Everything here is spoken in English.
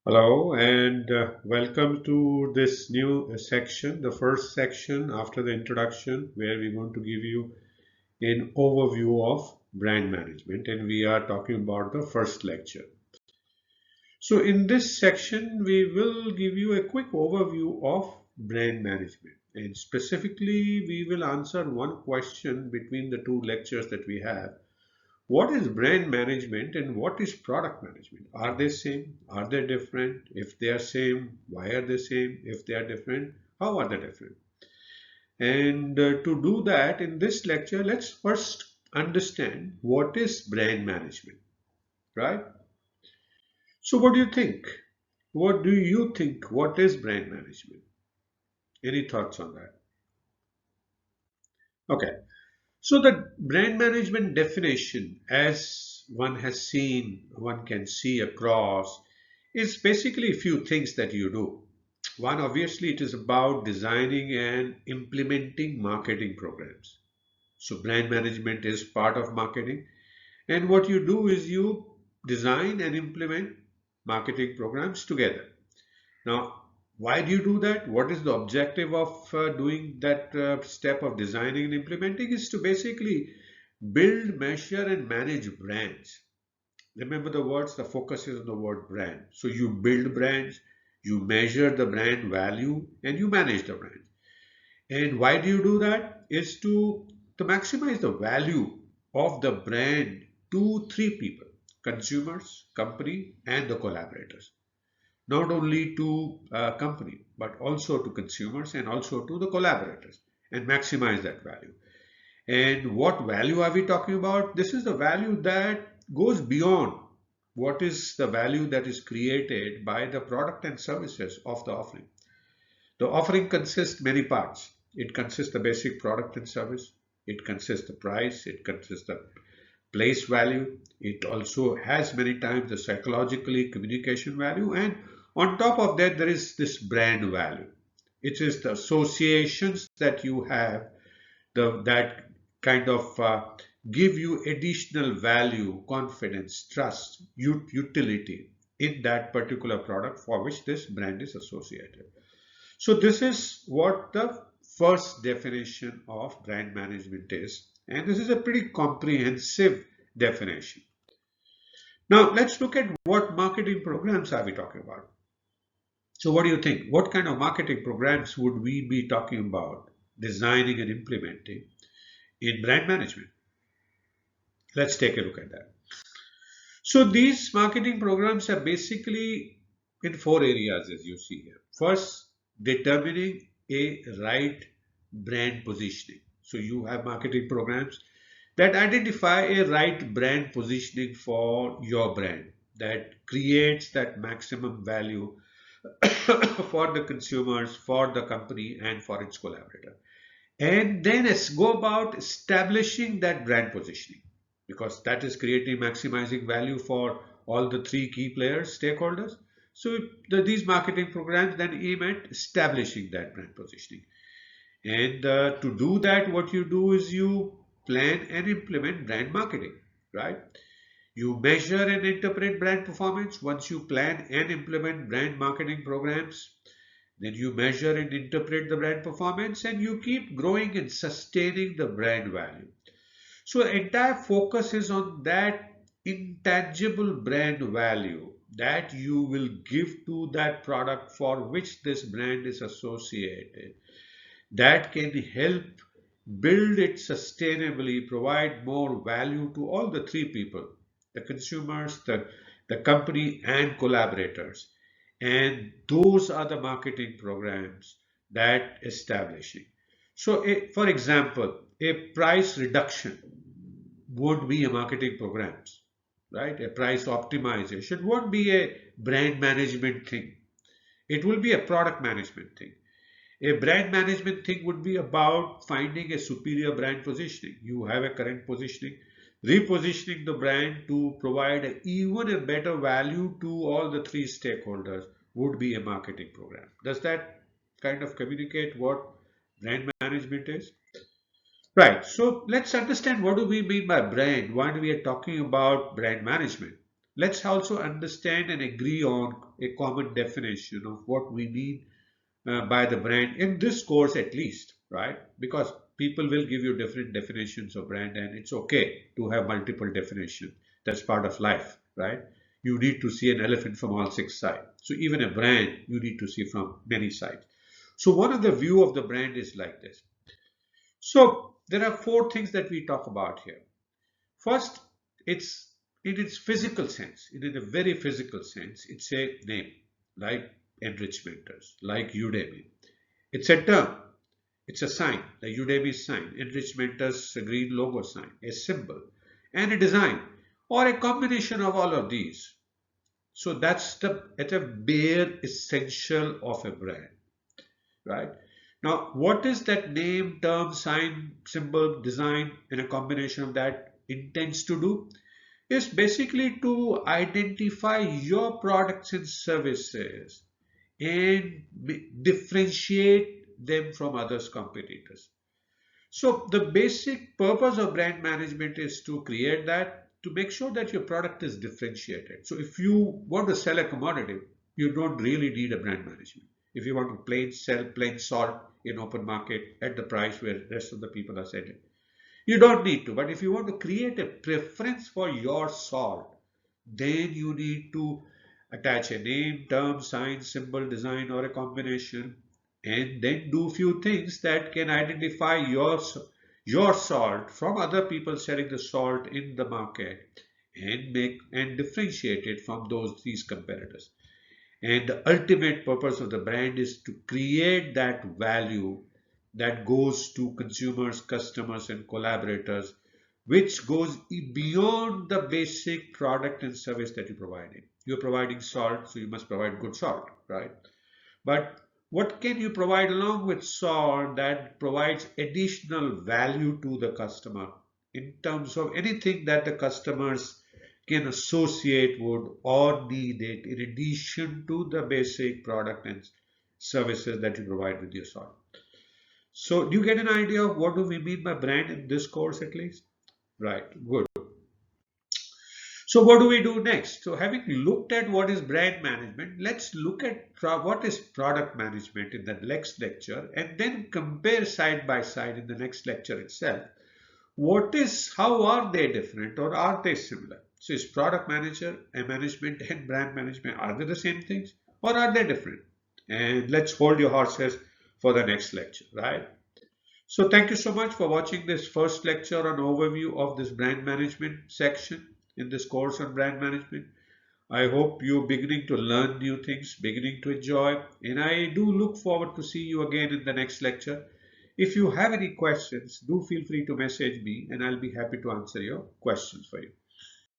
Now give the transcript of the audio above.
Hello and welcome to this new section, the first section after the introduction, where we're going to give you an overview of brand management, and we are talking about the first lecture. So, in this section, we will give you a quick overview of brand management, and specifically, we will answer one question between the two lectures that we have. What is brand management and what is product management? Are they same? Are they different? If they are same, why are they same? If they are different, how are they different? And to do that in this lecture, let's first understand what is brand management, right? So what do you think? What do you think? What is brand management? Any thoughts on that? Okay. So the brand management definition, as one has seen, one can see across, is basically a few things that you do. One, obviously, it is about designing and implementing marketing programs. So brand management is part of marketing. And what you do is you design and implement marketing programs together. Now, why do you do that? What is the objective of doing that step of designing and implementing? Is to basically build, measure, and manage brands. Remember the words, the focus is on the word brand. So you build brands, you measure the brand value, and you manage the brand. And why do you do that? Is to maximize the value of the brand to three people: consumers, company, and the collaborators, not only to company but also to consumers and also to the collaborators, and maximize that value. And what value are we talking about? This is the value that goes beyond what is the value that is created by the product and services of the offering. The offering consists many parts. It consists the basic product and service, it consists the price, it consists the place value. It also has many times the psychologically communication value, and on top of that, there is this brand value. It is the associations that you have that kind of give you additional value, confidence, trust, utility in that particular product for which this brand is associated. So this is what the first definition of brand management is, and this is a pretty comprehensive definition. Now let's look at what marketing programs are we talking about. So what do you think? What kind of marketing programs would we be talking about designing and implementing in brand management? Let's take a look at that. So these marketing programs are basically in four areas as you see here. First, determining a right brand positioning. So you have marketing programs that identify a right brand positioning for your brand that creates that maximum value for the consumers, for the company, and for its collaborator. And then let's go about establishing that brand positioning, because that is creating maximizing value for all the three key players, stakeholders. So these marketing programs then aim at establishing that brand positioning. And to do that, what you do is you plan and implement brand marketing, right? You measure and interpret brand performance. Once you plan and implement brand marketing programs, then you measure and interpret the brand performance, and you keep growing and sustaining the brand value. So entire focus is on that intangible brand value that you will give to that product for which this brand is associated, that can help build it sustainably, provide more value to all the three people: the consumers, the company, and collaborators. And those are the marketing programs that establishing. So, for example, a price reduction won't be a marketing programs, right? A price optimization won't be a brand management thing. It will be a product management thing. A brand management thing would be about finding a superior brand positioning. You have a current positioning, repositioning the brand to provide even a better value to all the three stakeholders would be a marketing program. Does that kind of communicate what brand management is? Right. So let's understand what do we mean by brand. Why we are talking about brand management? Let's also understand and agree on a common definition of what we mean by the brand in this course at least, right? Because people will give you different definitions of brand, and it's okay to have multiple definitions. That's part of life, right? You need to see an elephant from all six sides. So even a brand, you need to see from many sides. So one of the view of the brand is like this. So there are four things that we talk about here. First, it's in its physical sense, in a very physical sense, it's a name, like enrichmenters, like Udemy. It's a term, it's a sign, the Udemy sign, enrichmenters, a green logo sign, a symbol, and a design, or a combination of all of these. So that's the at a bare essential of a brand, right? Now, what is that name, term, sign, symbol, design, and a combination of that intends to do? Is basically to identify your products and services and differentiate them from others competitors. So the basic purpose of brand management is to create that, to make sure that your product is differentiated. So if you want to sell a commodity, you don't really need a brand management. If you want to sell plain salt in open market at the price where the rest of the people are selling, you don't need to. But if you want to create a preference for your salt, then you need to attach a name, term, sign, symbol, design, or a combination, and then do few things that can identify your salt from other people selling the salt in the market and make and differentiate it from these competitors. And the ultimate purpose of the brand is to create that value that goes to consumers, customers, and collaborators, which goes beyond the basic product and service that you're providing. You're providing salt, so you must provide good salt, right? But what can you provide along with salt that provides additional value to the customer in terms of anything that the customers can associate with or need it in addition to the basic product and services that you provide with your salt? So do you get an idea of what do we mean by brand in this course at least? Right, good. So what do we do next? So having looked at what is brand management, let's look at what is product management in the next lecture and then compare side by side in the next lecture itself. How are they different or are they similar? So is product manager and management and brand management, are they the same things or are they different? And let's hold your horses for the next lecture, right? So thank you so much for watching this first lecture on overview of this brand management section in this course on brand management. I hope you're beginning to learn new things, beginning to enjoy, and I do look forward to see you again in the next lecture. If you have any questions, do feel free to message me and I'll be happy to answer your questions for you.